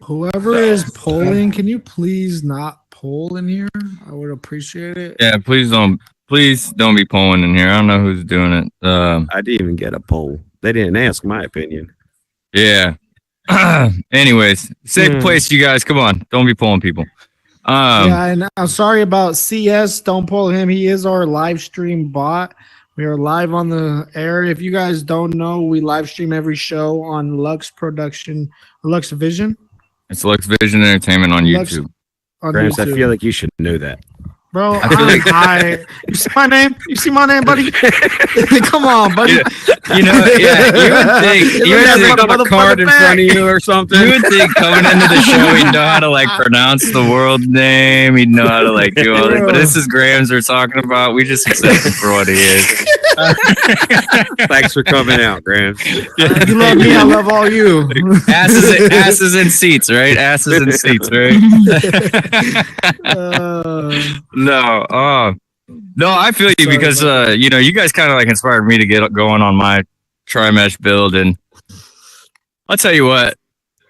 Whoever is polling, can you please not poll in here? I would appreciate it. Yeah, please don't be polling in here. I don't know who's doing it. I didn't even get a poll. They didn't ask my opinion. Yeah. Anyways, safe place, you guys. Come on, don't be polling people. Yeah, and I'm sorry about CS. Don't pull him. He is our live stream bot. We are live on the air. If you guys don't know, we live stream every show on Lux Production, Lux Vision. It's Lux Vision Entertainment on YouTube. Grams, I feel like you should know that. Bro, you see my name? You see my name, buddy? Come on, buddy. You know, yeah, you would think you would have a card in front of you or something. You would think coming into the show he'd know how to like pronounce the world's name. He'd know how to like do all this. But this is Grams we're talking about. We just accept him for what he is. Thanks for coming out, Grams. You love me, I love all you. Asses in seats, right? Asses in seats, right? No, I feel you because you know, you guys kind of like inspired me to get going on my tri-mesh build, and I'll tell you what,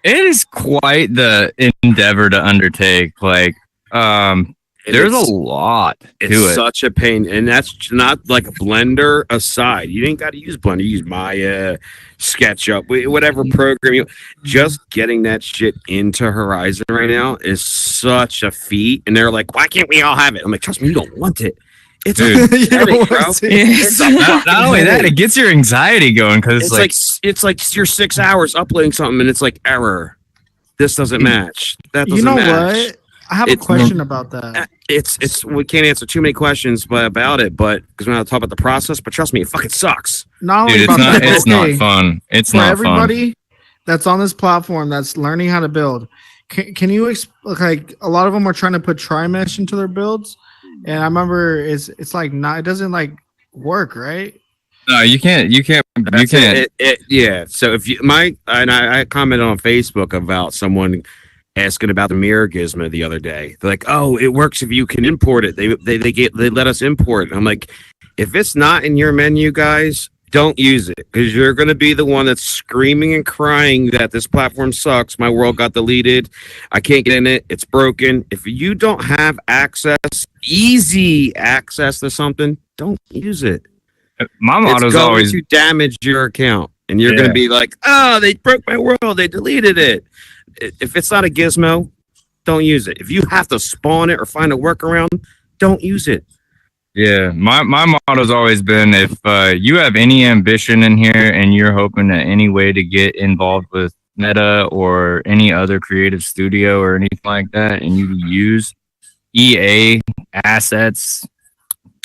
it is quite the endeavor to undertake. Like, there's a lot to it. It's such a pain, and that's not like Blender aside. You ain't got to use Blender. You use Maya, SketchUp, whatever program you. Just getting that shit into Horizon right now is such a feat. And they're like, "Why can't we all have it?" I'm like, "Trust me, you don't want it." It's not only that, it gets your anxiety going because it's like you're 6 hours uploading something, and it's like error. This doesn't match. That doesn't match. What? I have a question about that. It's we can't answer too many questions about it, but because we're not talking about the process. But trust me, it fucking sucks. Not only Dude, about it's not fun. It's not fun. For everybody that's on this platform that's learning how to build, can you like a lot of them are trying to put tri-mesh into their builds, and I remember it's like not, it doesn't like work, right? No, you can't. You can't. Yeah. So if you I commented on Facebook about someone asking about the mirror gizmo the other day. They're like, "Oh, it works if you can import it." They let us import it. I'm like, if it's not in your menu, guys, don't use it, because you're going to be the one that's screaming and crying that this platform sucks. My world got deleted. I can't get in it. It's broken. If you don't have easy access to something, don't use it. My motto is always to damage your account, and you're going to be like, "Oh, they broke my world. They deleted it." If it's not a gizmo, don't use it. If you have to spawn it or find a workaround, don't use it. Yeah, my motto's always been, if you have any ambition in here and you're hoping in any way to get involved with Meta or any other creative studio or anything like that, and you use EA assets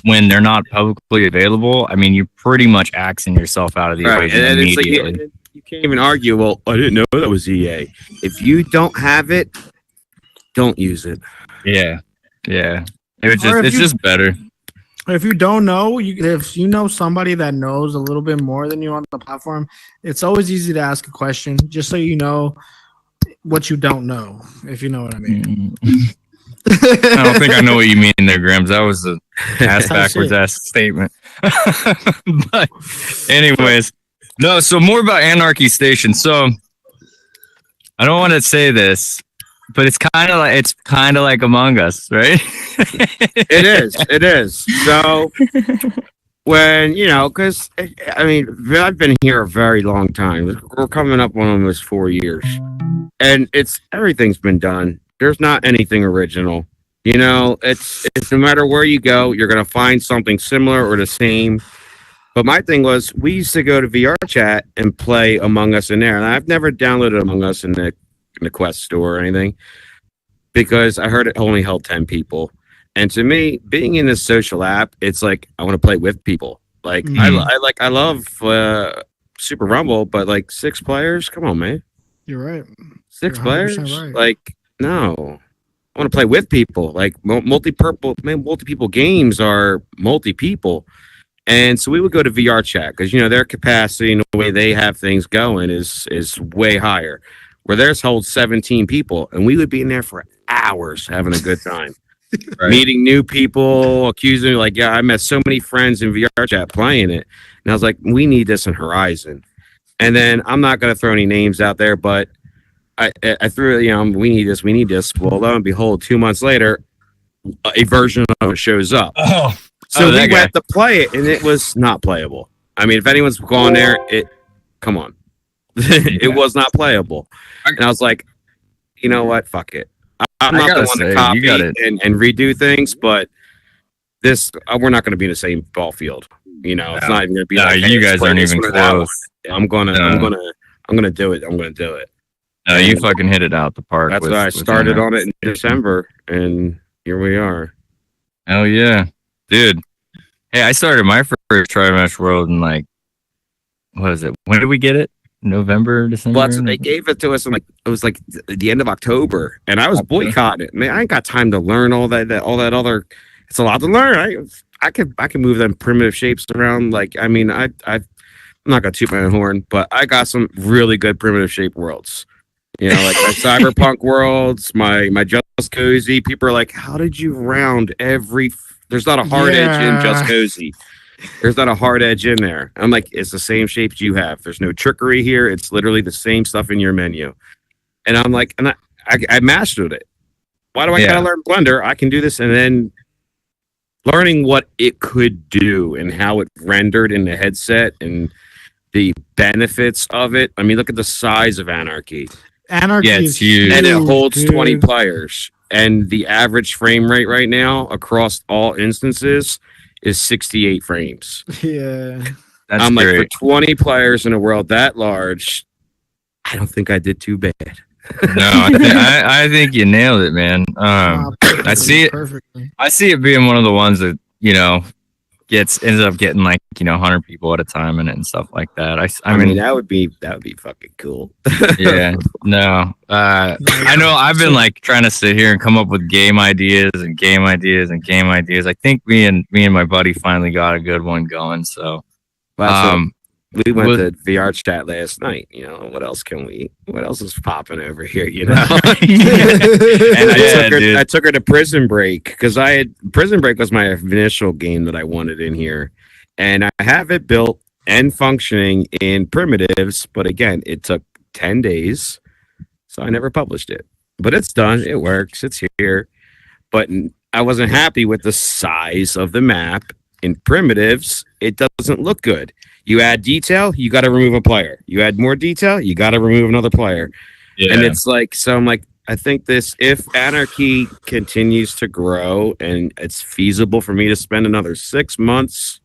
when they're not publicly available, I mean, you're pretty much axing yourself out of the equation immediately. It's like, you can't even argue, well, I didn't know that was EA. If you don't have it, don't use it. Yeah. It's just better. If you don't know, if you know somebody that knows a little bit more than you on the platform, it's always easy to ask a question, just so you know what you don't know, if you know what I mean. I don't think I know what you mean there, Grams. That was a ass backwards ass statement. But anyways, no, so more about Anarchy Station. So I don't want to say this, but it's kind of like Among Us, right? It is. So when, because I mean, I've been here a very long time. We're coming up on almost 4 years, and everything's been done. There's not anything original. It's no matter where you go, you're gonna find something similar or the same. But my thing was, we used to go to VR Chat and play Among Us in there, and I've never downloaded Among Us in the Quest store or anything, because I heard it only held 10 people. And to me, being in this social app, it's like I want to play with people. Like I love Super Rumble, but like 6 players, come on, man. You're right. 6 players, right. Like no. I want to play with people. Like multi-people games are multi-people. And so we would go to VR Chat because, their capacity and the way they have things going is way higher. Where theirs holds 17 people, and we would be in there for hours having a good time. Right. Meeting new people, accusing me, like, I met so many friends in VR Chat playing it. And I was like, we need this in Horizon. And then I'm not going to throw any names out there, but I threw, we need this. Well, lo and behold, 2 months later, a version of it shows up. So we went to play it, and it was not playable. I mean, if anyone's gone there, come on, it was not playable. And I was like, you know what? Fuck it. I'm not the one to copy and redo things, but this we're not going to be in the same ball field. It's not even going to be. No, you guys aren't even close. I'm gonna do it. I'm going to do it. No, you fucking hit it out the park. That's why I started on it in December, and here we are. Hell yeah, dude. Hey, I started my first Tri-Mesh World in what is it? When did we get it? November, December? Well, they gave it to us in it was the end of October, and I was boycotting it. Man, I ain't got time to learn all that other. It's a lot to learn. I can move them primitive shapes around. I'm not gonna toot my own horn, but I got some really good primitive shape worlds. Like my cyberpunk worlds, my Just Cozy. People are like, how did you round every? There's not a hard edge in Just Cozy. There's not a hard edge in there. I'm like, it's the same shapes you have. There's no trickery here. It's literally the same stuff in your menu. And I'm like, and I mastered it. Why do I gotta learn Blender? I can do this, and then learning what it could do and how it rendered in the headset and the benefits of it. I mean, look at the size of Anarchy. Anarchy is huge, and it holds 20 players. And the average frame rate right now across all instances is 68 frames. Yeah. That's great. For 20 players in a world that large, I don't think I did too bad. No, I think you nailed it, man. I see it perfectly. I see it being one of the ones that ends up getting 100 people at a time in it and stuff like that. I mean that would be fucking cool. Yeah. No. I know I've been trying to sit here and come up with game ideas. I think me and my buddy finally got a good one going. So we went to VR chat last night. What else is popping over here? And I took her to Prison Break because Prison Break was my initial game that I wanted in here, and I have it built and functioning in primitives. But again, it took 10 days, so I never published it. But it's done. It works. It's here. But I wasn't happy with the size of the map in primitives. It doesn't look good. You add detail, you got to remove a player. You add more detail, you got to remove another player. Yeah. And it's so I'm like, I think if Anarchy continues to grow and it's feasible for me to spend another 6 months,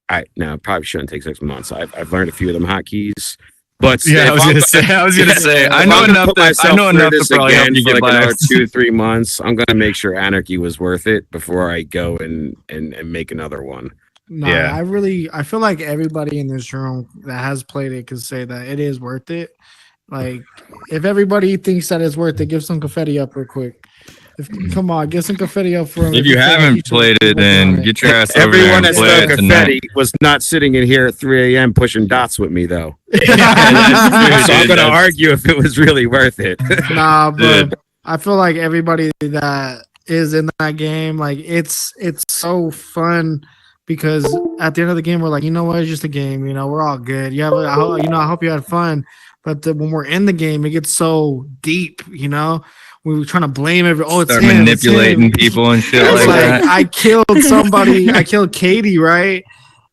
probably shouldn't take 6 months. I've learned a few of them hotkeys. But I was gonna say, I know enough to probably help you get by another 2-3 months. I'm gonna make sure Anarchy was worth it before I go and make another one. No, I feel like everybody in this room that has played it can say that it is worth it. If everybody thinks that it's worth it, give some confetti up real quick. Come on, get some confetti up for him. If you haven't played it, then get your ass over Everyone there and that play stole it confetti was not sitting in here at 3 a.m. pushing dots with me, though. So I'm going to argue if it was really worth it. Nah, but I feel like everybody that is in that game, it's so fun. Because at the end of the game, we're like, it's just a game. We're all good. I hope you had fun. But when we're in the game, it gets so deep. We were trying to blame it's start him, manipulating people and shit like that. I killed somebody. I killed Katie, right?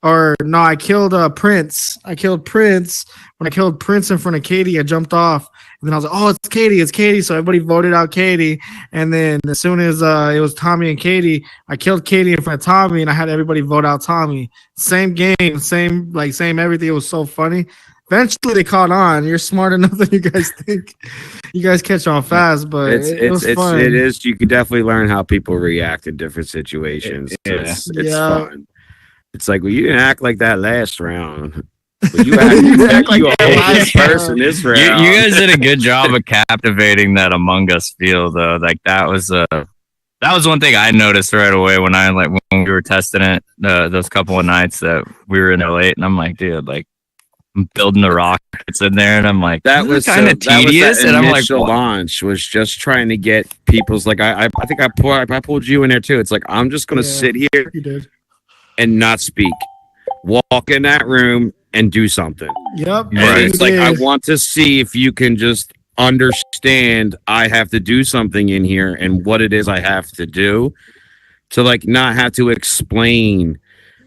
Or no, I killed Prince. I killed Prince. When I killed Prince in front of Katie, I jumped off. And then I was like, it's Katie. So everybody voted out Katie. And then as soon as it was Tommy and Katie, I killed Katie in front of Tommy, and I had everybody vote out Tommy. Same game, same everything. It was so funny. Eventually they caught on. You're smart enough than you guys think. You guys catch on fast, but it was fun. It is. You can definitely learn how people react in different situations. It's fun. It's like, well, you didn't act like that last round. Well, you act like that last person this round. You guys did a good job of captivating that Among Us feel, though. That was one thing I noticed right away when when we were testing it those couple of nights that we were in late, and I'm like, dude, I'm building the rockets in there, and I'm like, that was kind of tedious. And I'm like, launch was just trying to get people's I think I pulled you in there too. It's like, I'm just gonna sit here and not speak, walk in that room and do something. Yep. And it's like, I want to see if you can just understand I have to do something in here and what it is I have to do to like not have to explain,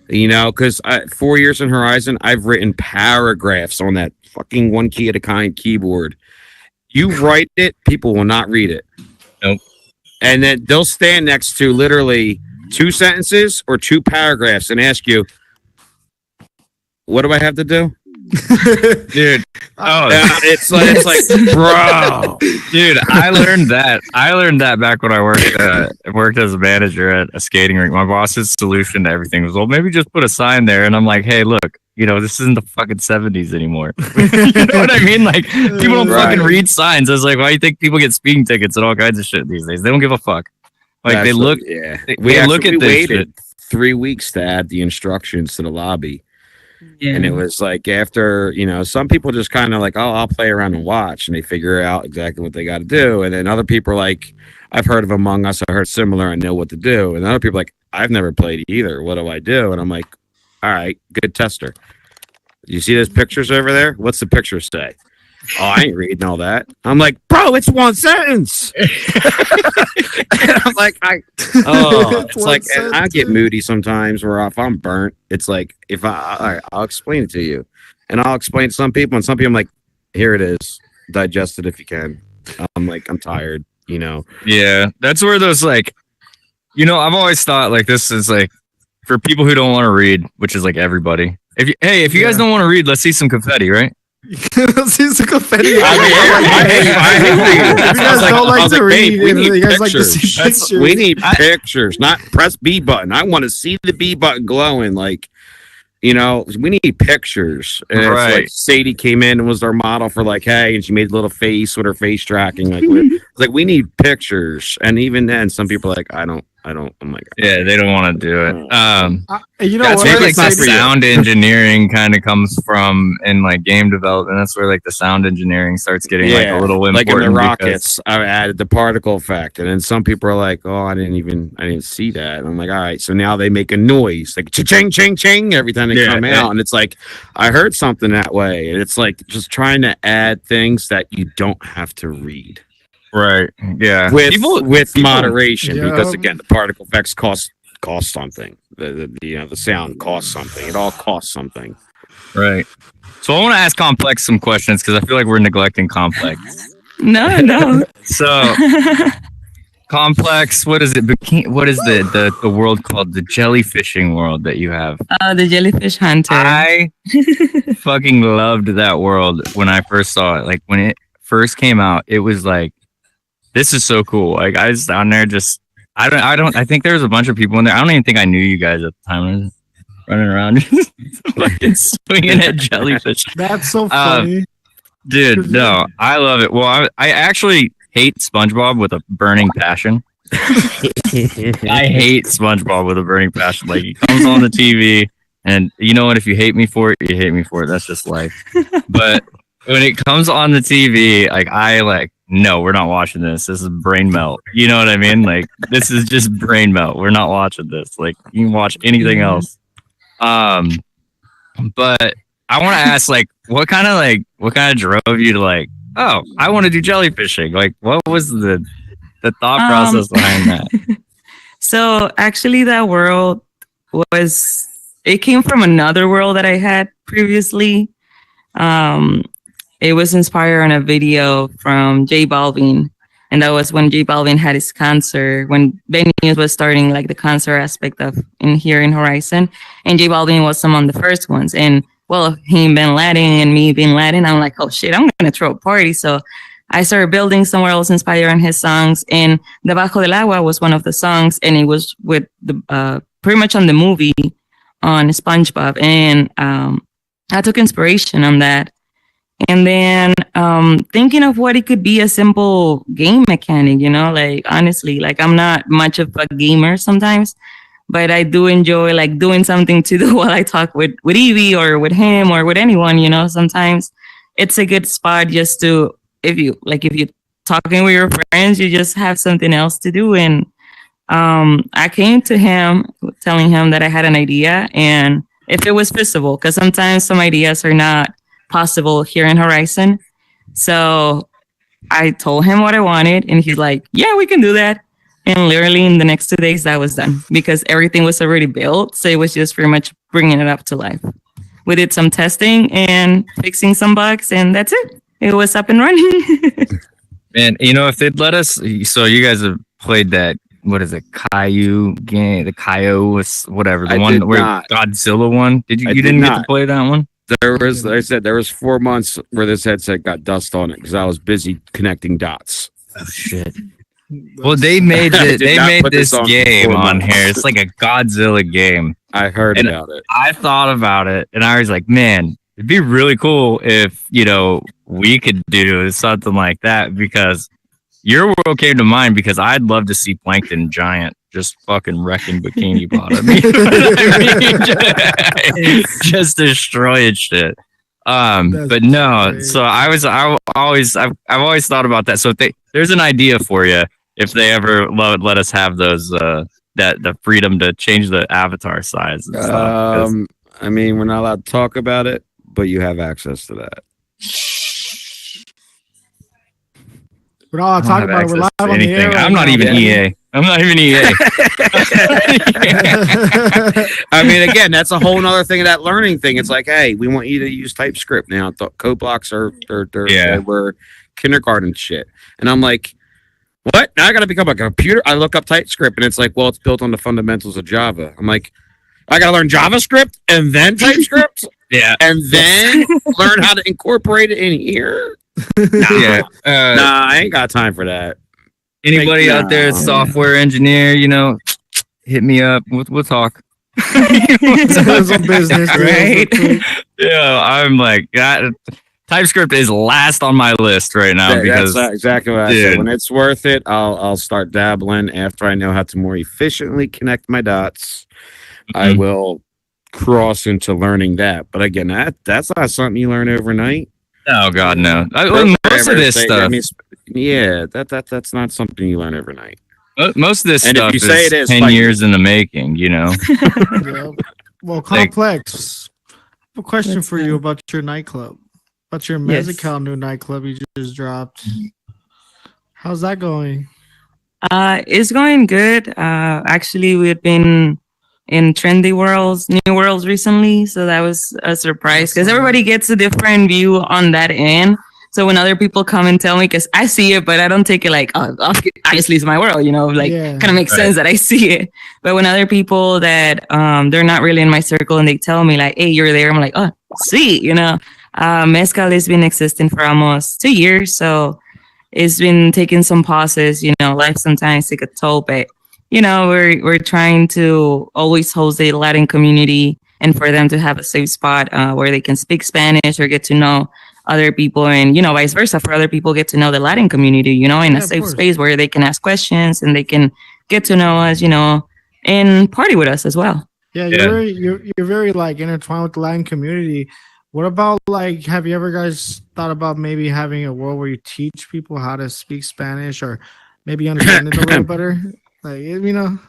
you know, because 4 years in Horizon, I've written paragraphs on that fucking one key at a kind keyboard. You write it, people will not read it. Nope. And then they'll stand next to literally 2 sentences or 2 paragraphs and ask you, what do I have to do? Dude. Oh, it's like, bro. Dude, I learned that back when I worked as a manager at a skating rink. My boss's solution to everything was, well, maybe just put a sign there. And I'm like, hey, look, you know, this isn't the fucking 70s anymore. You know what I mean? Like, people don't fucking read signs. I was like, why do you think people get speeding tickets and all kinds of shit these days? They don't give a fuck. Like, they look, we look at this shit. 3 weeks to add the instructions to the lobby. Yeah. And it was like after, you know, some people just kind of like, oh, I'll play around and watch, and they figure out exactly what they got to do. And then other people are like, I've heard of Among Us, I heard similar, I know what to do. And other people are like, I've never played either. What do I do? And I'm like, all right, good tester. You see those pictures over there? What's the picture say? Oh, I ain't reading all that. I'm like, bro, it's one sentence. I'm like, it's like, and I get moody sometimes where if I'm burnt, it's like, if I'll explain it to you, and I'll explain to some people, and some people I'm like, here it is, digest it if you can. I'm like, I'm tired, you know? Yeah, that's where those like, you know, I've always thought like this is like for people who don't want to read, which is like everybody. If you guys don't want to read, let's see some confetti, right? Let's see some confetti. I hate reading. We need pictures. We need pictures, not press B button. I want to see the B button glowing. Like, you know, we need pictures. And it's like Sadie came in and was our model for like, hey, and she made a little face with her face tracking. Like, we need pictures. And even then, some people are like, I don't. I'm like, yeah, they don't want to do it. You know, that's where like the sound engineering kind of comes from in like game development. That's where like the sound engineering starts getting like a little important. Like in the Rockets, I added the particle effect, and then some people are like, oh, I didn't see that. And I'm like, all right, so now they make a noise like ching ching ching every time they come out, and it's like I heard something that way, and it's like just trying to add things that you don't have to read. Right. Yeah. With moderation, because again, the particle effects cost something. The sound costs something. It all costs something. Right. So I want to ask Complex some questions because I feel like we're neglecting Complex. No. So Complex, what is it? What is the world called? The jellyfishing world that you have? The Jellyfish Hunter. I fucking loved that world when I first saw it. Like when it first came out, it was like, this is so cool. Like I was down there just I think there was a bunch of people in there. I don't even think I knew you guys at the time. I was running around just swinging at jellyfish. That's so funny. Dude, no, I love it. Well, I actually hate SpongeBob with a burning passion. I hate SpongeBob with a burning passion. Like he comes on the TV and you know what, if you hate me for it, you hate me for it. That's just life. But when it comes on the TV, no, we're not watching this. This is brain melt. You know what I mean? Like, this is just brain melt. We're not watching this. Like, you can watch anything else. But I want to ask, like, what kind of drove you to like, oh, I want to do jellyfishing? Like, what was the thought process behind that? So actually, that world it came from another world that I had previously. It was inspired on a video from J Balvin. And that was when J Balvin had his cancer, when Benny was starting like the cancer aspect of here in Horizon. And J Balvin was among the first ones. And well, him Bin Laden and me Bin Laden, I'm like, oh shit, I'm going to throw a party. So I started building somewhere else inspired on his songs. And Debajo del Agua was one of the songs. And it was with the pretty much on the movie on SpongeBob. And I took inspiration on that. And then thinking of what it could be a simple game mechanic, you know, like honestly, like I'm not much of a gamer sometimes, but I do enjoy like doing something to do while I talk with Evie or with him or with anyone, you know. Sometimes it's a good spot just to, if you're talking with your friends, you just have something else to do. And I came to him telling him that I had an idea and if it was feasible, because sometimes some ideas are not possible here in Horizon. So I told him what I wanted, and he's like, "Yeah, we can do that." And literally in the next 2 days, that was done because everything was already built. So it was just pretty much bringing it up to life. We did some testing and fixing some bugs, and that's it. It was up and running. Man, you know, if they'd let us, so you guys have played that, what is it, Caillou game, the Caillou, whatever, the I one did where not. Godzilla one? You did didn't get to not. play that one? There was, like I said, there was 4 months where this headset got dust on it because I was busy connecting dots. Oh shit. Well, they made I did they not made put this this on game for on months. here. It's like a Godzilla game. I heard And about it. I thought about it and I was like, man, it'd be really cool if, you know, we could do something like that, because your world came to mind because I'd love to see Plankton Giant just fucking wrecking Bikini Bottom. You know what I mean? Just destroying shit. That's But no, great. so I've always thought about that. So if there's an idea for you, if they ever let us have those that the freedom to change the avatar size and stuff. 'Cause- I mean, we're not allowed to talk about it, but you have access to that. We're all I don't talking have about it. We're live access to on the air. anything. Right I'm not now, even man. EA. I'm not even EA. I mean, again, that's a whole nother thing of that learning thing. It's like, hey, we want you to use TypeScript now. Code blocks Yeah. were kindergarten shit. And I'm like, what? Now I got to become a computer? I look up TypeScript and it's like, well, it's built on the fundamentals of Java. I'm like, I got to learn JavaScript and then TypeScript Yeah. and then learn how to incorporate it in here. Yeah. Nah, I ain't got time for that. Anybody Like, out there, no. software engineer, you know, hit me up. We'll talk. Some business deals Right? real quick. Yeah, I'm like, TypeScript is last on my list right now because That's exactly what I dude. said. When it's worth it, I'll start dabbling after I know how to more efficiently connect my dots. I Mhm. will cross into learning that. But again, that's not something you learn overnight. oh god, no. Most of this stuff, Yeah, that's not something you learn overnight. most of this And if stuff you say is it is, 10 like- years in the making. You know. Yeah. Well, Complex. I have a question What's for that? you about your nightclub. About your Yes. Mezcal new nightclub you just dropped. How's that going? It's going good. Actually, we've been in trendy worlds, new worlds recently, so that was a surprise because everybody gets a different view on that end. So when other people come and tell me, because I see it, but I don't take it like, oh, obviously it's my world, you know, like Yeah. kind of makes Right. sense that I see it. But when other people that they're not really in my circle and they tell me like, hey, you're there, I'm like, oh, sweet, you know. Mezcal has been existing for almost 2 years, so it's been taking some pauses. You know, life sometimes take a toll, but you know, we're trying to always host the Latin community and for them to have a safe spot where they can speak Spanish or get to know other people, and you know, vice versa, for other people get to know the Latin community, you know, in Yeah, a of safe course. space where they can ask questions and they can get to know us, you know, and party with us as well. Yeah, Yeah. you're very like intertwined with the Latin community. What about like, have you ever guys thought about maybe having a world where you teach people how to speak Spanish or maybe understand it a little better? Like, you know,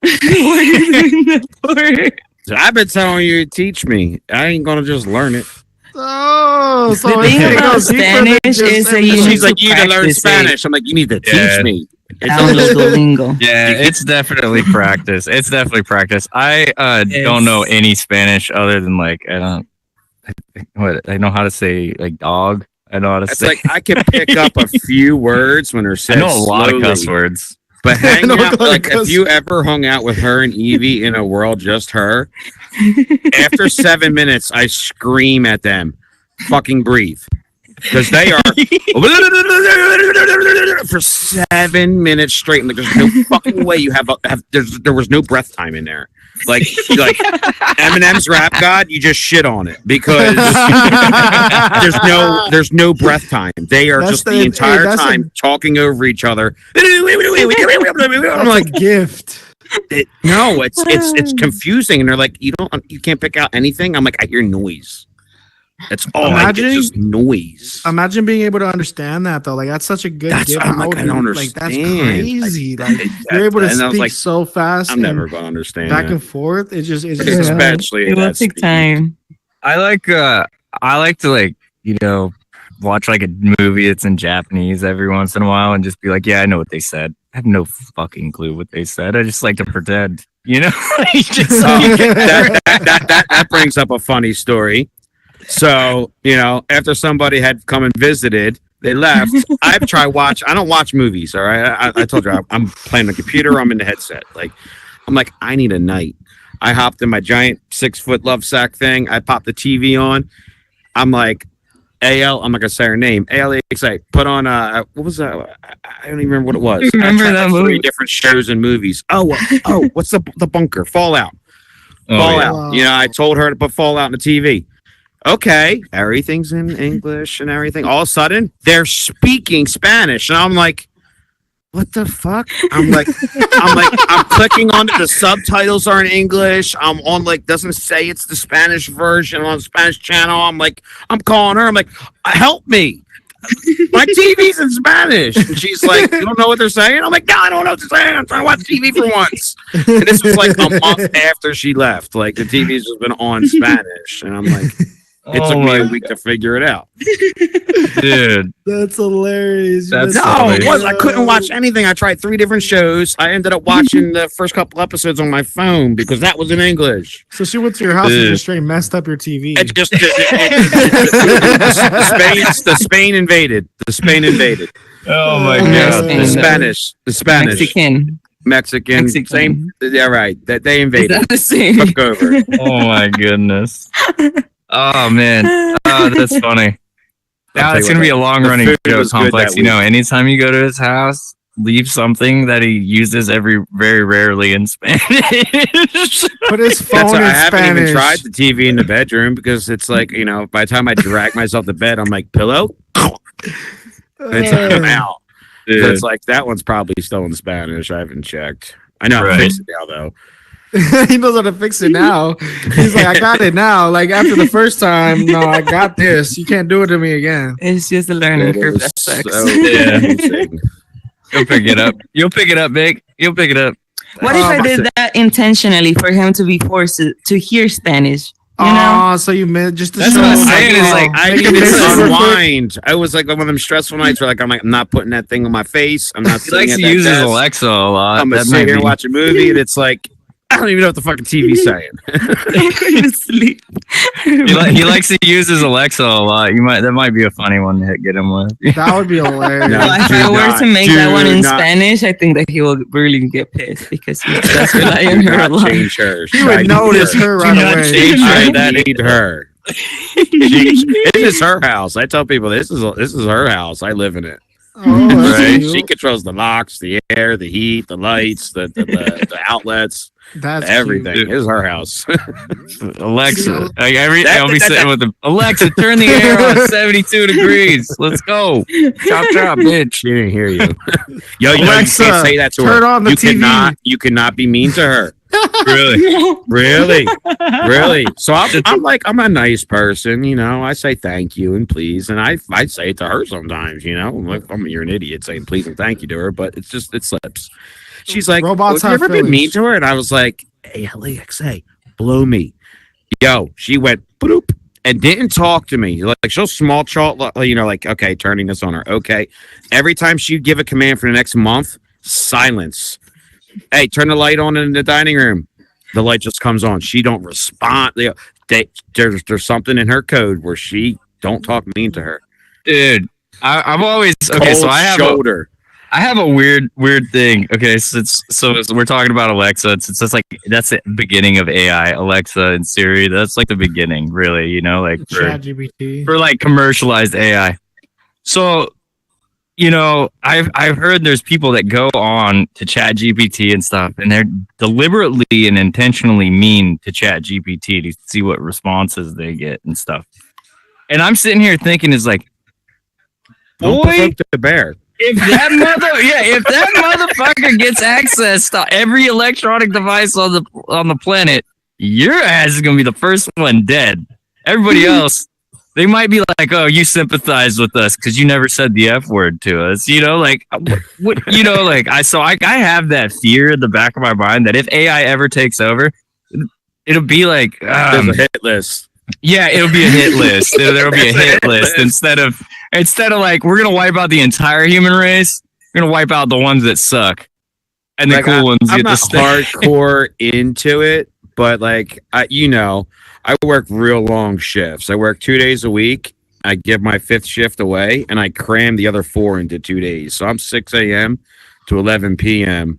What are you doing that for? I've been telling you to teach me. I ain't gonna just learn it. oh, so The it's thing gonna go about deeper than Spanish just is that everything. you need She's like, to you need to learn practice it. Spanish. I'm like, you need to Yeah. teach me. Download Duolingo. Yeah, it's definitely practice. It's definitely practice. I don't know Yes. any Spanish other than like I know how to say like dog. I know how to It's say. like I can pick up a few words when they're I said know a lot of cuss slowly. words. But hang know a out, lot of like cuss- if you ever hung out with her and Evie in a world just her, after 7 minutes, I scream at them, fucking breathe. Because they are for 7 minutes straight. And like, there's no fucking way you have there was no breath time in there. Like Eminem's Rap God, you just shit on it because there's no breath time. They are That's just the- the hey, entire that's a- time talking over each other. I'm That's like, a gift. no, it's confusing, and they're like, you can't pick out anything. I'm like, I hear noise. That's all. Imagine- I get, just noise. Imagine being able to understand that though. Like that's such a good That's gift. what I'm How like, I would don't you- Like that's understand. crazy. Like you're able to And I was speak like, so fast. I'm never and gonna understand back that. and forth. It's just Especially It at will that take speed. time. I like to like, you know, watch like a movie that's in Japanese every once in a while and just be like, yeah, I know what they said. I have no fucking clue what they said. I just like to pretend, you know? That brings up a funny story. So, after somebody had come and visited, they left. I don't watch movies, all right? I told you, I'm playing the computer, I'm in the headset. I'm like, I need a night. I hopped in my giant 6-foot love sack thing. I popped the TV on. I'm like, AL, I'm not going to say her name. ALEXA, put on, what was that? I don't even remember what it was. Remember that movie? 3 different shows and movies. Oh, what's the bunker? Fallout. Oh, Yeah. I told her to put Fallout on the TV. Okay, everything's in English and everything. All of a sudden, they're speaking Spanish, and I'm like, "What the fuck?" I'm clicking on the subtitles are in English. I'm on doesn't say it's the Spanish version on the Spanish channel. I'm calling her. I'm like, "Help me! My TV's in Spanish." And she's like, "You don't know what they're saying?" I'm like, "No, I don't know what they're saying. I'm trying to watch TV for once." And this was a month after she left. The TV's just been on Spanish, and I'm like. It took me a week to figure it out. Dude. That's hilarious. I couldn't watch anything. I tried 3 different shows. I ended up watching the first couple episodes on my phone because that was in English. So she went to your house and just straight messed up your TV. It just the Spain invaded. The Spain invaded. Oh my God. The Spanish. Mexican. Same. Yeah, right. That they invaded. Is that the same? Took over. Oh my goodness. Oh man. Oh, that's funny. Now it's gonna be a long running joke complex. Anytime you go to his house, leave something that he uses very rarely in Spanish. Put his phone in I Spanish. haven't even tried the TV in the bedroom because it's by the time I drag myself to bed, I'm like, pillow? It's I'm out. So it's that one's probably still in Spanish. I haven't checked. I know I fixed it now though. He knows how to fix it now. He's like, I got it now. After the first time, no, I got this. You can't do it to me again. It's just a learning curve. That sucks. You'll pick it up. You'll pick it up, Big. You'll pick it up. What if I did that intentionally for him to be forced to hear Spanish? So you meant just to That's show what I'm him, saying, is I make need him to miss it real quick. unwind. I was one of them stressful nights where I'm not putting that thing on my face. I'm not He likes to sitting at that use his desk. Alexa a lot. I'm gonna That sit might here and be- watch a movie and it's I don't even know what the fucking TV's saying. Sleep. He likes to use his Alexa a lot. That might be a funny one to get him with. That would be hilarious. No. If I Do were not- to make that one do in not- Spanish, I think that he will really get pissed because he does rely on Do her a not lot. change her. He would notice her right not away. change I need her. This is her house. I tell people this is her house. I live in it. Oh, that's Right? cute. She controls the locks, the air, the heat, the lights, the outlets, That's everything. cute. This is her house. Alexa. That- I'll be that- sitting with him. Alexa, turn the air on 72 degrees. Let's go. Chop, chop, bitch. She didn't hear you. Yo, Alexa, you can't say that to her. turn on the you TV. cannot be mean to her. Really? Really. So I'm a nice person, I say thank you and please, and I say it to her sometimes, you're an idiot saying please and thank you to her, but it slips. She's like, Robots have you have ever been mean feelings. to her? And I was like, hey, Alexa, blow me. Yo, she went bloop and didn't talk to me. She'll small talk, okay, turning this on her. Okay. Every time she'd give a command for the next month, silence. Hey, turn the light on in the dining room. The light just comes on. She don't respond. There's something in her code where she don't talk mean to her. Dude, I've always okay. So Cold shoulder. I have a weird thing. Okay, so we're talking about Alexa. It's just that's the beginning of AI. Alexa and Siri. That's the beginning, really. For ChatGPT. commercialized AI. So, I've heard there's people that go on to ChatGPT and stuff, and they're deliberately and intentionally mean to ChatGPT to see what responses they get and stuff. And I'm sitting here thinking, Don't boy, provoke the bear. if that motherfucker gets access to every electronic device on the planet, your ass is gonna be the first one dead. Everybody else, they might be like, "Oh, you sympathize with us because you never said the F word to us." What? I have that fear in the back of my mind that if AI ever takes over, it'll be like, There's a hit list. Yeah, it'll be a hit list. There'll be a hit list instead of like we're gonna wipe out the entire human race. We're gonna wipe out the ones that suck, and the Like, cool ones I'm get to not stay. hardcore into it, but like I work real long shifts. I work 2 days a week. I give my 5th shift away, and I cram the other 4 into 2 days. So I'm 6 a.m. to 11 p.m.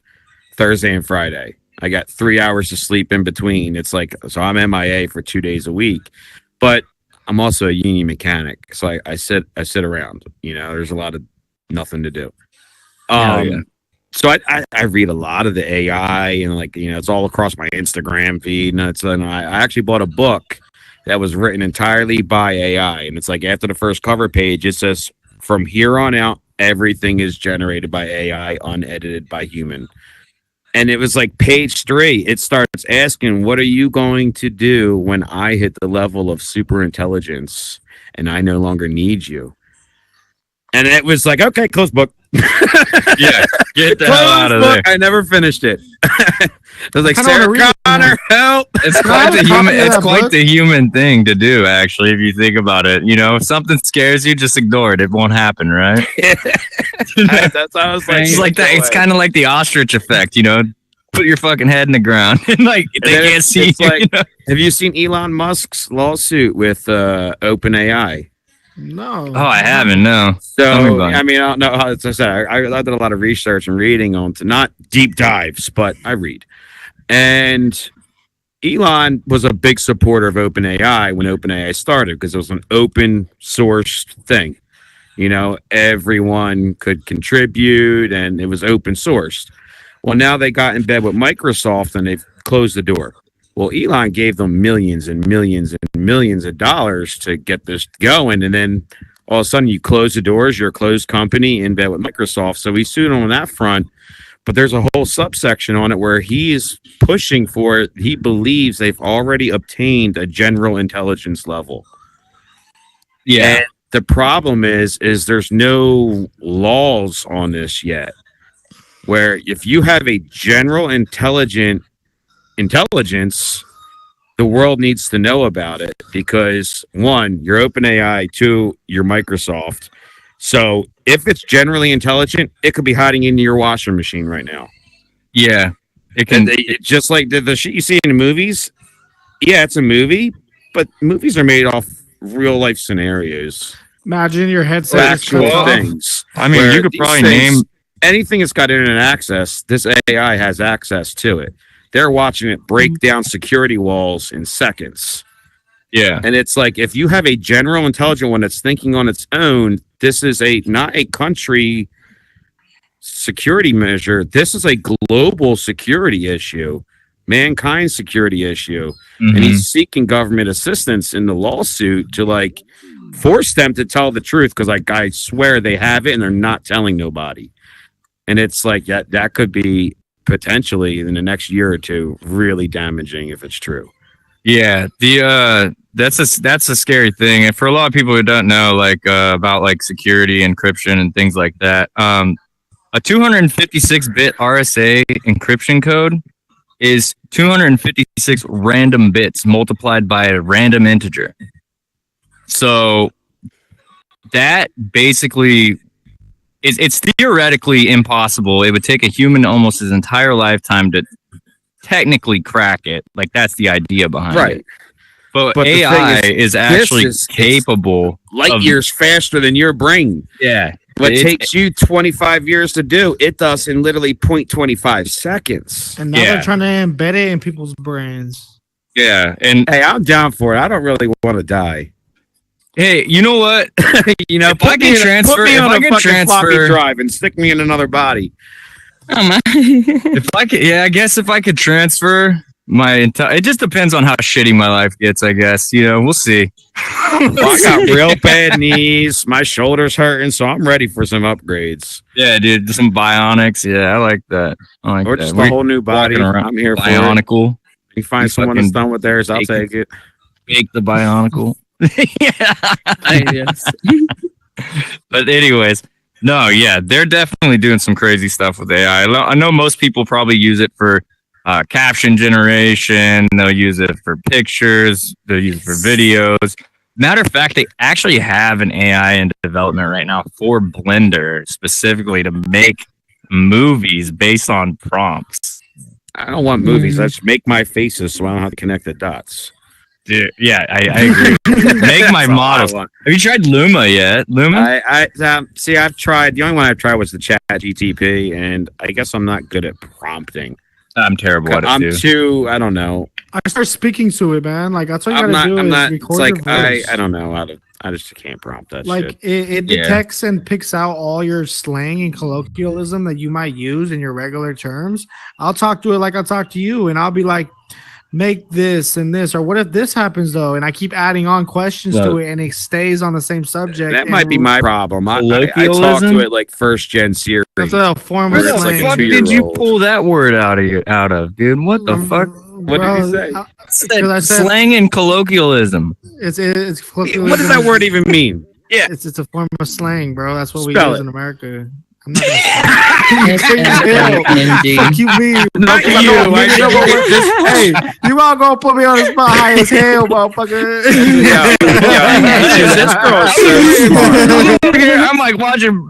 Thursday and Friday. I got 3 hours of sleep in between. It's like, so I'm MIA for 2 days a week, but I'm also a union mechanic. So I sit around, there's a lot of nothing to do. Yeah. So I read a lot of the AI and it's all across my Instagram feed. And I actually bought a book that was written entirely by AI. And it's like after the first cover page, it says from here on out, everything is generated by AI, unedited by human. And it was like page 3. It starts asking, what are you going to do when I hit the level of super intelligence and I no longer need you? And it was like, okay, close book. Yeah, get the hell out of there. I never finished it. I was like, I kinda wanna read Sarah it. Connor, help. It's I quite have the a human. copy of It's that quite book. the human thing to do, actually. If you think about it, if something scares you, just ignore it. It won't happen, right? That's how I was like, It's like that. It's kind of like the ostrich effect, Put your fucking head in the ground, and they then can't see it's you. like- Have you seen Elon Musk's lawsuit with OpenAI? No. Oh, I haven't. No. Tell me So, about it. I mean, I don't know how, as I said, I did a lot of research and reading on to not deep dives, but I read. And Elon was a big supporter of OpenAI when OpenAI started because it was an open source thing. Everyone could contribute and it was open sourced. Well, now they got in bed with Microsoft and they've closed the door. Well, Elon gave them millions and millions and millions of dollars to get this going. And then all of a sudden you close the doors, you're a closed company in bed with Microsoft. So he sued on that front. But there's a whole subsection on it where he is pushing for it. He believes they've already obtained a general intelligence level. Yeah. And the problem is there's no laws on this yet. Where if you have a general intelligence, the world needs to know about it because 1, you're OpenAI, 2, you're Microsoft. So if it's generally intelligent, it could be hiding in your washing machine right now. Yeah. It And can. just like the shit you see in the movies. Yeah, it's a movie, but movies are made off real life scenarios, Imagine your headset is actual cut off. things. I mean, where you could these probably things- name. anything that's got internet access, this AI has access to it. They're watching it break down security walls in seconds. Yeah. And it's like, if you have a general intelligent one that's thinking on its own, this is not a country security measure. This is a global security issue, mankind security issue. And Mhm. he's seeking government assistance in the lawsuit to force them to tell the truth. Cause I swear they have it and they're not telling nobody. And it's like that could be potentially in the next year or 2 really damaging if it's true. Yeah, that's a scary thing, and for a lot of people who don't know, about security, encryption, and things like that, a 256-bit RSA encryption code is 256 random bits multiplied by a random integer. So that basically it's theoretically impossible. It would take a human almost his entire lifetime to technically crack it. That's the idea behind it. But But the AI thing is actually it's capable. Light years faster than your brain. Yeah. What It's- takes you 25 years to do, it does in literally 0.25 seconds. And now Yeah. they're trying to embed it in people's brains. Yeah. And Hey, I'm down for it. I don't really want to die. hey, you know what? If Put I me can in a- transfer, put me if on I a can fucking floppy transfer, drive and stick me in another body. Oh my. if I could, yeah, I guess if I could transfer my entire, it just depends on how shitty my life gets, I guess. We'll see. I got real bad knees. My shoulder's hurting, so I'm ready for some upgrades. Yeah, dude, some bionics. Yeah, I like that. I like Or that. just We- a whole new body. walking around I'm here for it. Bionicle. You find You someone fucking that's done with theirs, I'll take take it. Make the bionicle. Yeah. Yes. But anyways, no, yeah, they're definitely doing some crazy stuff with AI. I know most people probably use it for caption generation. They'll use it for pictures. They'll use it for videos. Matter of fact, they actually have an AI in development right now for Blender specifically to make movies based on prompts. I don't want movies. Let's make my faces so I don't have to connect the dots. Dude, yeah, I agree. Make my models. Have you tried Luma yet? Luma? See, I've tried. The only one I've tried was the Chat GTP, and I guess I'm not good at prompting. I'm terrible at it too. I don't know. I start speaking to it, man. Like that's all you gotta do is record your voice. I don't know how to. I just can't prompt that like shit. It detects and picks out all your slang and colloquialism that you might use in your regular terms. I'll talk to it like I'll talk to you, and I'll be like, make this and this, or what if this happens though? And I keep adding on questions to it, and it stays on the same subject. That might be my problem. I talk to it like first gen Siri. That's a form of slang. What the fuck did you pull that word out of, dude? What the fuck? What did you say? I said slang and colloquialism. It's colloquialism. What does that word even mean? Yeah, it's a form of slang, bro. That's what we use in America. I'm not Fuck you, me. Not you. Hey, you all gonna put me on the spot high as hell, motherfucker. I'm like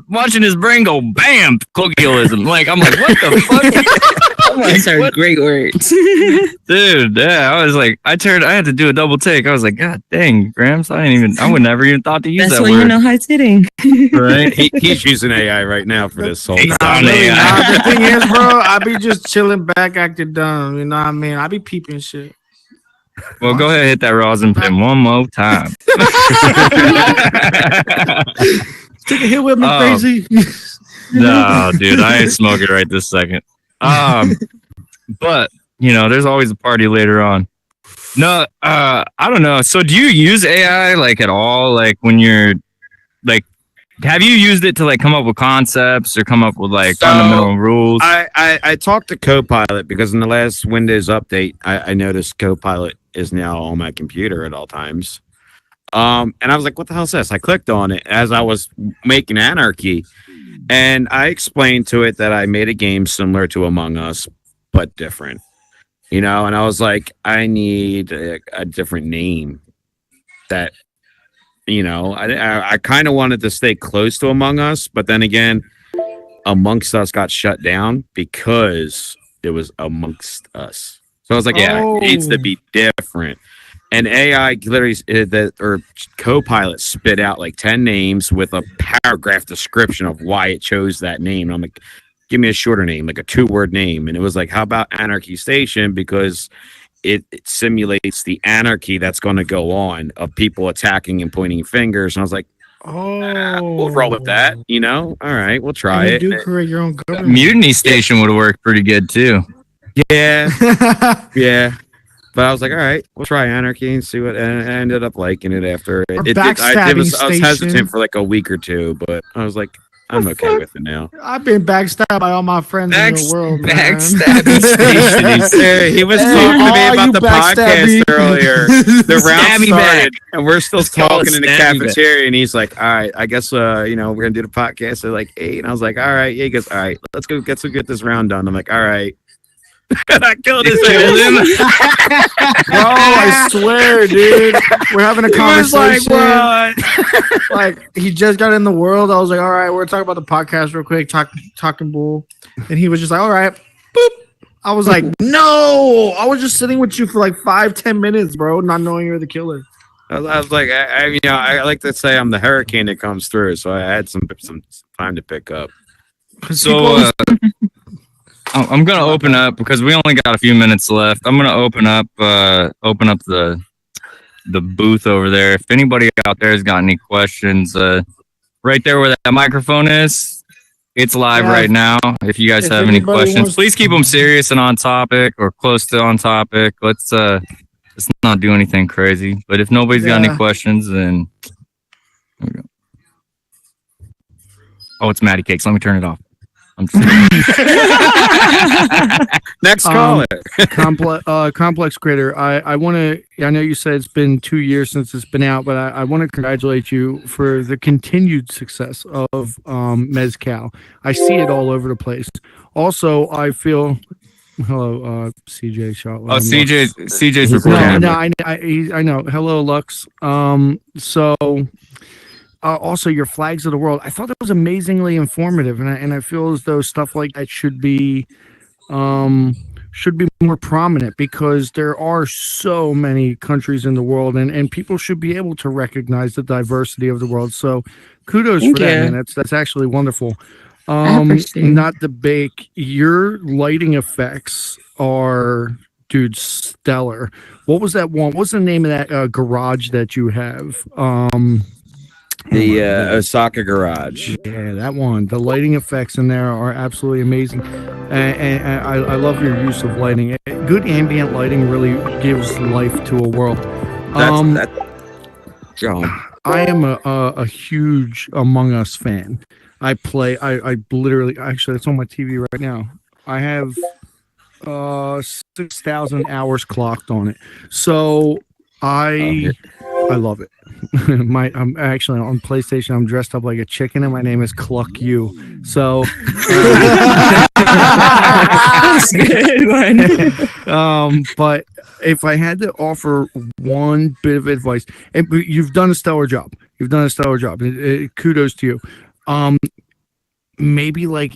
watching his brain go bam, colloquialism. Like I'm like, what the fuck? These are great words. Dude, yeah, I was like, I had to do a double take. I was like, God dang, Grams, I would never even thought to use that word. That's when you know how it's hitting. Right? He's using AI right now for this whole thing. The thing is, bro, I be just chilling back, acting dumb. You know what I mean? I be peeping shit. Well, go ahead, hit that rosin pin one more time. Take a hit with me, crazy. No, dude, I ain't smoking right this second. But you know, there's always a party later on. No, I don't know. So do you use AI like at all? Like when you're like, have you used it to like come up with concepts or come up with like fundamental rules? I talked to Copilot because in the last Windows update, I noticed Copilot is now on my computer at all times. And I was like, what the hell is this? I clicked on it as I was making Anarchy. And I explained to it that I made a game similar to Among Us, but different, you know. And I was like, I need a different name. That, you know, I kind of wanted to stay close to Among Us, but then again, Amongst Us got shut down because it was Amongst Us. So I was like, yeah, it needs to be different. And AI literally, or Copilot spit out like 10 names with a paragraph description of why it chose that name. And I'm like, give me a shorter name, like a 2-word name. And it was like, how about Anarchy Station? Because it simulates the anarchy that's going to go on of people attacking and pointing fingers. And I was like, we'll roll with that. You know, all right, we'll try it. You do create your own government. Mutiny Station would have worked pretty good too. Yeah, yeah. But I was like, all right, we'll try Anarchy and see what. And I ended up liking it after. I was hesitant for like a week or two, but I was like, I'm okay with it now. I've been backstabbed by all my friends in the world. Backstabbing station. He was talking to me about the podcast earlier. The round started, and we're still talking in the cafeteria. And he's like, all right, I guess you know, we're gonna do the podcast at like 8. And I was like, all right. Yeah, he goes, all right, let's go get this round done. I'm like, all right. And I killed his Bro, I swear, dude. We're having a conversation. Like he just got in the world. I was like, all right, we're talking about the podcast real quick, talking bull. And he was just like, all right, boop. I was like, no. I was just sitting with you for like 5-10 minutes, bro, not knowing you're the killer. I was like, you know, I like to say I'm the hurricane that comes through, so I had some time to pick up. So I'm gonna open up because we only got a few minutes left. I'm gonna open up the booth over there. If anybody out there has got any questions, right there where that microphone is, it's live right now. If you guys have any questions, please keep them serious and on topic or close to on topic. Let's not do anything crazy. But if nobody's got any questions, then there we go. Oh, it's Matty Cakes. Let me turn it off. I'm just next caller. Complex Creator. I know you said it's been 2 years since it's been out, but I want to congratulate you for the continued success of Mezcal. I see it all over the place. Also, I feel CJ Shotwell. Oh, CJ's No, recording. no, I know. Hello, Lux. Also, your flags of the world. I thought that was amazingly informative, and I feel as though stuff like that should be more prominent because there are so many countries in the world, and people should be able to recognize the diversity of the world. So, kudos Thank for that, you. man. That's actually wonderful. I appreciate it. Not the bake. Your lighting effects are, dude, stellar. What was that one? What's the name of that garage that you have? The Osaka Garage. Yeah, that one. The lighting effects in there are absolutely amazing, and I love your use of lighting. Good ambient lighting really gives life to a world. That's John. I am a huge Among Us fan. I literally, actually, it's on my TV right now. I have 6,000 hours clocked on it. So I love it. I'm actually on PlayStation. I'm dressed up like a chicken, and my name is Cluck You. So, That's a good one. but if I had to offer one bit of advice, and you've done a stellar job. Kudos to you. Maybe like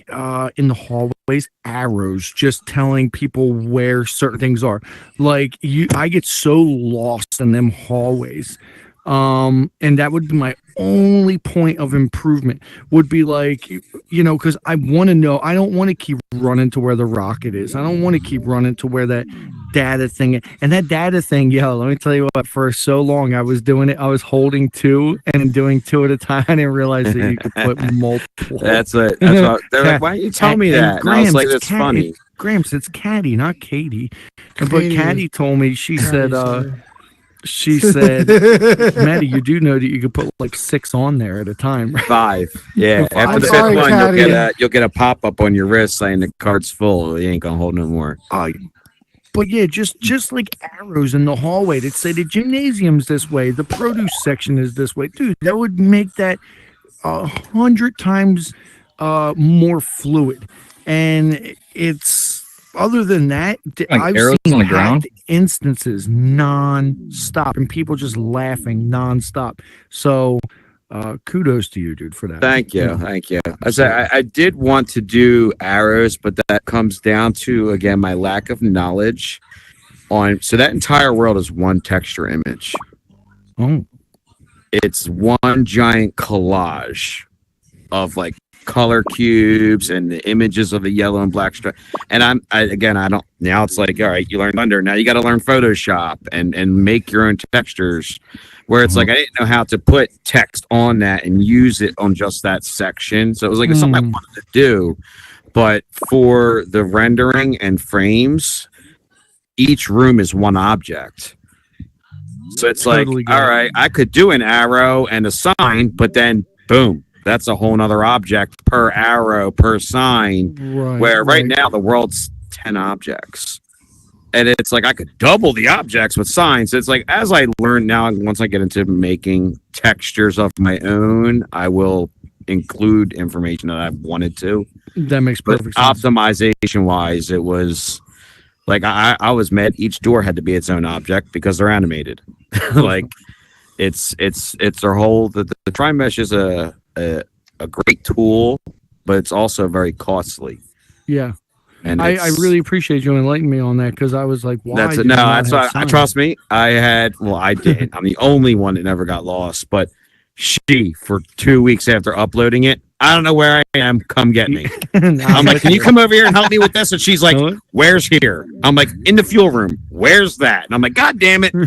in the hallways, arrows, just telling people where certain things are. Like I get so lost in them hallways. And that would be my only point of improvement would be like, because I want to know. I don't want to keep running to where the rocket is. I don't want to keep running to where that data thing is. And that data thing, let me tell you what, for so long I was doing it. I was holding two and doing two at a time. I didn't realize that you could put multiple. That's what they're like. Why didn't you tell me that? And I was like, that's funny. Gramps, it's Caddy, not Katie. But Katie. Caddy told me, she said, sorry. Maddie, you do know that you could put like 6 on there at a time. 5. Yeah. After I'm the sorry, 5th one, Caddy. you'll get a pop up on your wrist saying the card's full. You ain't gonna hold no more. But yeah, just like arrows in the hallway that say the gymnasium's this way, the produce section is this way. Dude, that would make that 100 times more fluid. And it's other than that, Like I've arrows seen on the ground? hacked instances non-stop and people just laughing non-stop. So kudos to you, dude, for that. Thank you. I did want to do arrows, but that comes down to, again, my lack of knowledge on. So that entire world is one texture image. Oh, It's one giant collage of like color cubes and the images of the yellow and black stripe. And I don't. Now it's like, all right, you learn Thunder. Now you got to learn Photoshop and make your own textures. Where it's like I didn't know how to put text on that and use it on just that section. So it was like it's something I wanted to do, but for the rendering and frames, each room is one object. So it's Totally like, get it. all right, I could do an arrow and a sign, but then boom, that's a whole nother object per arrow, per sign. right. Where right now the world's 10 objects. And it's like I could double the objects with signs. It's like as I learn now, once I get into making textures of my own, I will include information that I wanted to. That makes But perfect sense. optimization wise, it was like I was mad each door had to be its own object because they're animated. Like it's their whole the Trimesh is a great tool, but it's also very costly. Yeah. And I it's- really appreciate you enlightening me on that because I was like, why? That's do it. you No, not that's have why. signs? Trust me, I did. I'm the only one that never got lost. But she, for 2 weeks after uploading it, I don't know where I am. Come get me. I'm like, can you come over here and help me with this? And she's like, What? where's here? I'm like, in the fuel room. Where's that? And I'm like, God damn it. And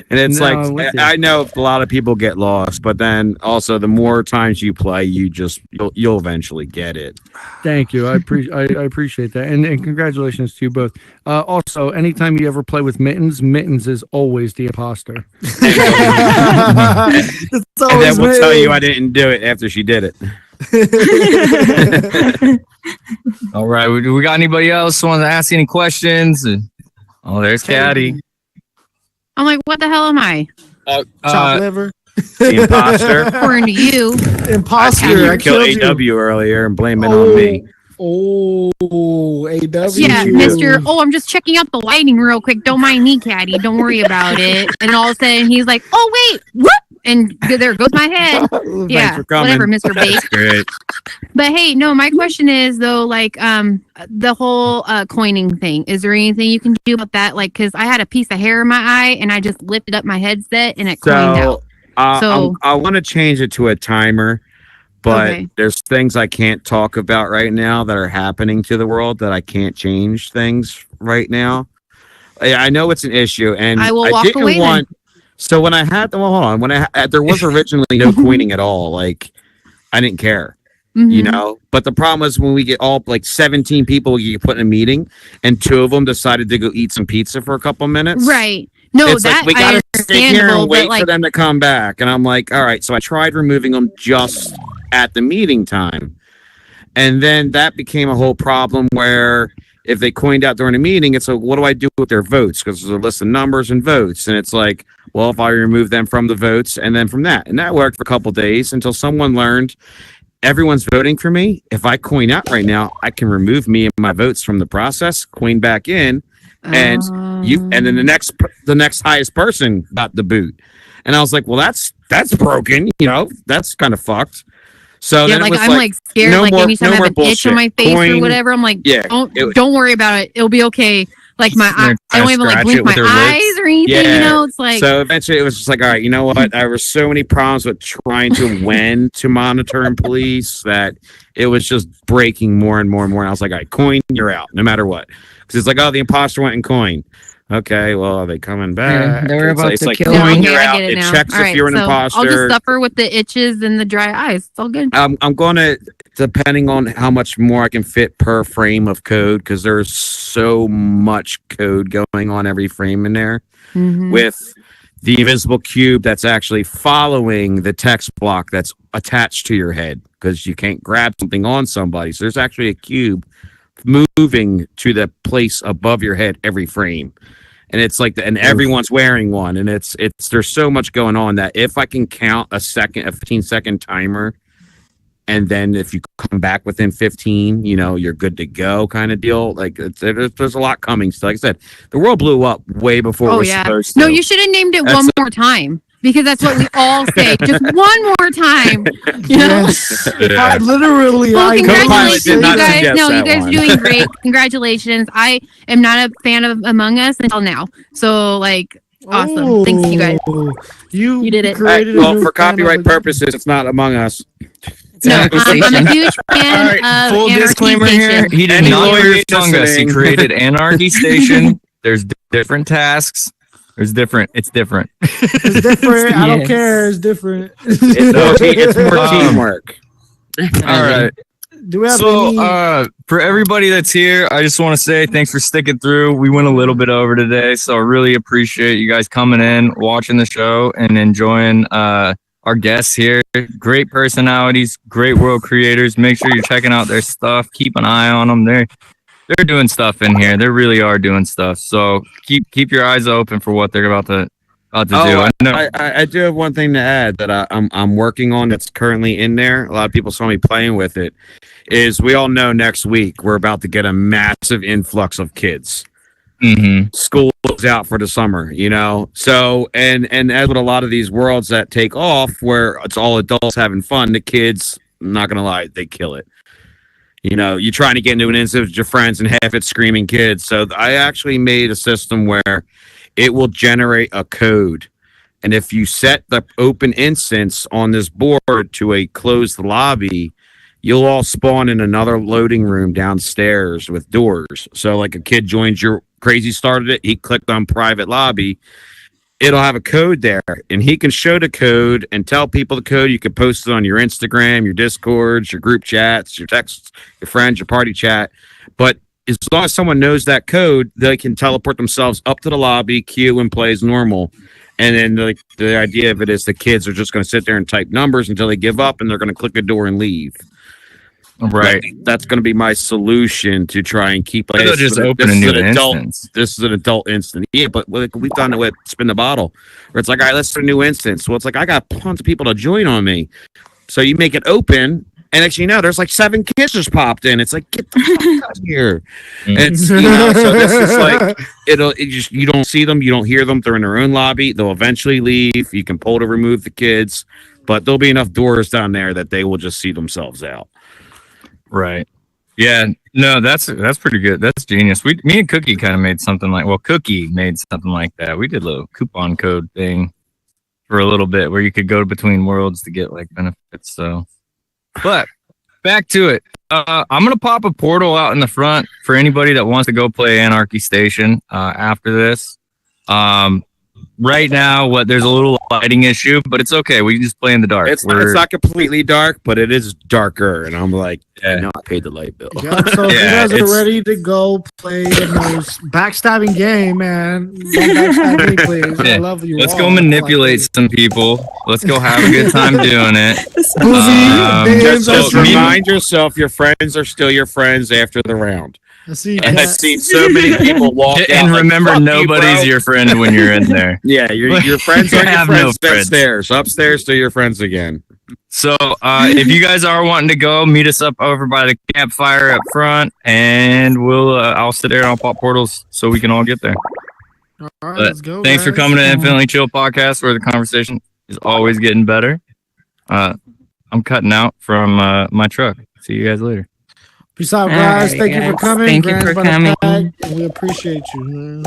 it's No, I'm with like, you. I know a lot of people get lost, but then also the more times you play, you'll eventually get it. Thank you. I appreciate that. And congratulations to you both. Also, anytime you ever play with Mittens, Mittens is always the imposter. It's And then always we'll tell me. you I didn't do it after she did it. All right. Do we got anybody else want to ask any questions? Oh, there's Caddy. I'm like, what the hell am I? Chopped liver. The imposter. According to you. Imposter. You I killed killed you. AW earlier and blame it on me. Oh, AW. Yeah, Mr. Oh, I'm just checking out the lighting real quick. Don't mind me, Caddy. Don't worry about it. And all of a sudden, he's like, "Oh wait, whoop!" And there goes my head. Yeah, for coming. whatever, Mr. Bake. Great. But hey, no, my question is though, like, the whole coining thing. Is there anything you can do about that? Like, because I had a piece of hair in my eye, and I just lifted up my headset, and it coined out. So- I want to change it to a timer, but Okay. there's things I can't talk about right now that are happening to the world that I can't change things right now. I know it's an issue, and I will walk didn't away then. want. So when I had, well, hold on. When there was originally no coining at all. Like, I didn't care. You Mhm. know, but the problem is when we get all like 17 people you put in a meeting and 2 of them decided to go eat some pizza for a couple minutes. Right. No, It's that like we I gotta sit here understandable, and but wait like, for them to come back. And I'm like, all right. So I tried removing them just at the meeting time. And then that became a whole problem where if they coined out during a meeting, it's like, what do I do with their votes? Because there's a list of numbers and votes. And it's like, well, if I remove them from the votes and then from that. And that worked for a couple days until someone learned everyone's voting for me. If I coin out right now, I can remove me and my votes from the process, coin back in, and and then the next highest person got the boot. And I was like, well, that's broken, you know, that's kind of fucked. So yeah, then it like was I'm like scared. no Like more- anytime no I have more an itch on my bullshit. face or Coin- whatever, I'm like, yeah, don't worry about it. It'll be okay. Like my They're I don't trying to even like scratch blink it my with their eyes lips. or anything. Yeah. You know, it's like So eventually it was just like, all right, you know what? There were so many problems with trying to when to monitor and police that it was just breaking more and more and more. And I was like, all right, coin, you're out, no matter what. Because it's like, oh, the imposter went and coined. Okay, well, are they coming back? they were about it's to like kill coin, me. you're I out. get It now. checks All if right, you're an so imposter. I'll just suffer with the itches and the dry eyes. It's all good. I'm going to, depending on how much more I can fit per frame of code, because there's so much code going on every frame in there. Mhm. With the invisible cube that's actually following the text block that's attached to your head, because you can't grab something on somebody. So there's actually a cube moving to the place above your head every frame. And it's like, and everyone's wearing one. And it's, there's so much going on that if I can count a 15-second timer, and then if you come back within 15, you know, you're good to go kind of deal. Like there's a lot coming. So like I said, the world blew up way before it Oh was yeah. supposed to. No, you should have named it That's one more time because that's what we all say. Just one more time. You know. Yes. Yeah. Literally, Well, I congratulations, did you not guys. suggest No, you that guys are one. doing great. Congratulations. I am not a fan of Among Us until now. So like, awesome. Thanks, you guys. Oh, You did it. created a Well, new for fan of copyright the- purposes, it's not Among Us. No, I'm a huge fan All right, of full Anarchy disclaimer here. Station. He did Any not lawyers create Among Us. He listening? created Anarchy Station. There's different tasks. It's different. It's different. I don't Yes. care. It's different. It's more Um, teamwork. All right. Do we have So, any? for everybody that's here, I just want to say thanks for sticking through. We went a little bit over today, so I really appreciate you guys coming in, watching the show, and enjoying our guests here. Great personalities, great world creators. Make sure you're checking out their stuff. Keep an eye on them. They're doing stuff in here. They really are doing stuff. So keep your eyes open for what they're about to do. I know. I do have one thing to add that I'm working on that's currently in there. A lot of people saw me playing with it. Is we all know next week we're about to get a massive influx of kids. Mhm. School is out for the summer, you know. So and as with a lot of these worlds that take off, where it's all adults having fun, the kids, I'm not gonna lie, they kill it. You know, you're trying to get into an instance with your friends and half it's screaming kids. So I actually made a system where it will generate a code. And if you set the open instance on this board to a closed lobby, you'll all spawn in another loading room downstairs with doors. So like a kid joins your Crazy started it, he clicked on private lobby. It'll have a code there, and he can show the code and tell people the code. You can post it on your Instagram, your Discords, your group chats, your texts, your friends, your party chat. But as long as someone knows that code, they can teleport themselves up to the lobby, queue, and play as normal. And then the idea of it is the kids are just going to sit there and type numbers until they give up, and they're going to click a door and leave. Right. That's going to be my solution to try and keep. They'll just open a new instance. This is an adult instance. Yeah, but we've done it with Spin the Bottle, where it's like, all right, let's do a new instance. Well, it's like I got tons of people to join on me. So you make it open, And as you know, there's like 7 kids just popped in. It's like, get the fuck out of here. It's, so this is like, you don't see them, you don't hear them. They're in their own lobby. They'll eventually leave. You can pull to remove the kids, but there'll be enough doors down there that they will just see themselves out. Right. Yeah. No, that's pretty good. That's genius. Me and Cookie kind of made something Cookie made something like that. We did a little coupon code thing for a little bit where you could go between worlds to get like benefits. So, but back to it. I'm gonna pop a portal out in the front for anybody that wants to go play Anarchy Station after this. Right now, there's a little lighting issue, but it's okay. We can just play in the dark. It's not completely dark, but it is darker. And I'm like, yeah. I paid the light bill. Yeah, so if you guys are ready to go play the most backstabbing game, man, don't backstab me, please. Yeah. I love you. Let's all. go manipulate some people. Let's go have a good time doing it. Just remind yourself your friends are still your friends after the round. And I've seen so many people walk out. And remember, like, nobody's your friend when you're in there. Yeah, your friends are your friends downstairs. Upstairs, they're your friends again. So if you guys are wanting to go, meet us up over by the campfire up front, and I'll sit there and I'll pop portals so we can all get there. All right, let's go. Thanks for coming to Infinitely Chill Podcast, where the conversation is always getting better. I'm cutting out from my truck. See you guys later. Peace out, guys. Right, Thank you for coming. Thank you for coming. We appreciate you, man.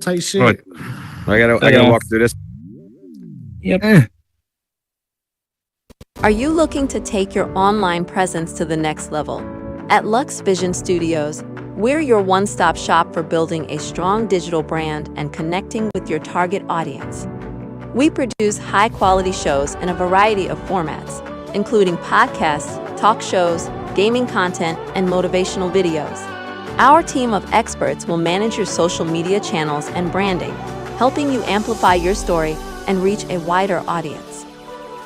Tight shit. Right. I gotta walk through this. Yep. Are you looking to take your online presence to the next level? At Lux Vision Studios, we're your one-stop shop for building a strong digital brand and connecting with your target audience. We produce high-quality shows in a variety of formats, including podcasts, talk shows, gaming content, and motivational videos. Our team of experts will manage your social media channels and branding, helping you amplify your story and reach a wider audience.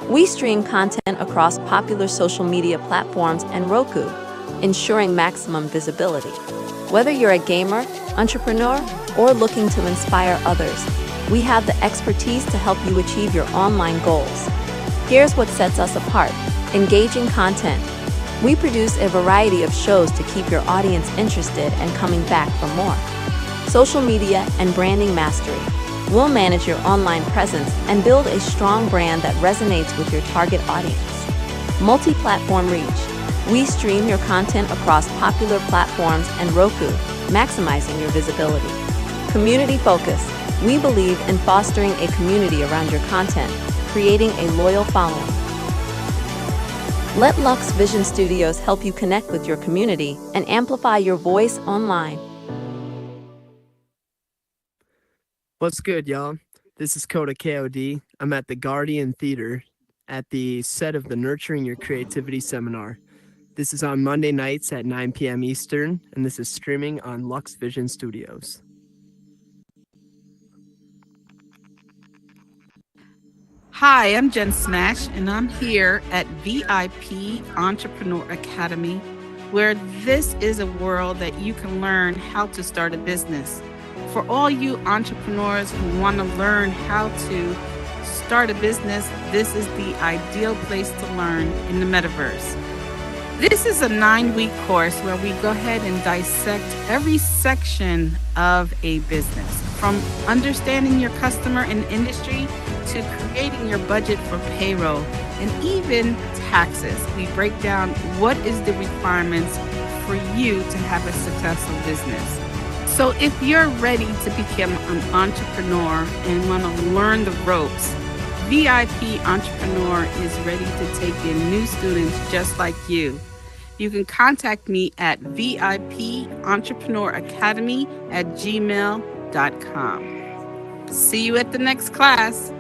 We stream content across popular social media platforms and Roku, ensuring maximum visibility. Whether you're a gamer, entrepreneur, or looking to inspire others, we have the expertise to help you achieve your online goals. Here's what sets us apart: engaging content. We produce a variety of shows to keep your audience interested and coming back for more. Social media and branding mastery. We'll manage your online presence and build a strong brand that resonates with your target audience. Multi-platform reach. We stream your content across popular platforms and Roku, maximizing your visibility. Community focus. We believe in fostering a community around your content, creating a loyal following. Let Lux Vision Studios help you connect with your community and amplify your voice online. What's good, y'all? This is Coda KOD. I'm at the Guardian Theater at the set of the Nurturing Your Creativity seminar. This is on Monday nights at 9 p.m. Eastern, and this is streaming on Lux Vision Studios. Hi, I'm Jen Smash, and I'm here at VIP Entrepreneur Academy, where this is a world that you can learn how to start a business. For all you entrepreneurs who want to learn how to start a business, this is the ideal place to learn in the metaverse. This is a 9-week course where we go ahead and dissect every section of a business, from understanding your customer and industry to creating your budget for payroll and even taxes. We break down what is the requirements for you to have a successful business. So if you're ready to become an entrepreneur and want to learn the ropes, VIP Entrepreneur is ready to take in new students just like you. You can contact me at vipentrepreneur@gmail.com. See you at the next class.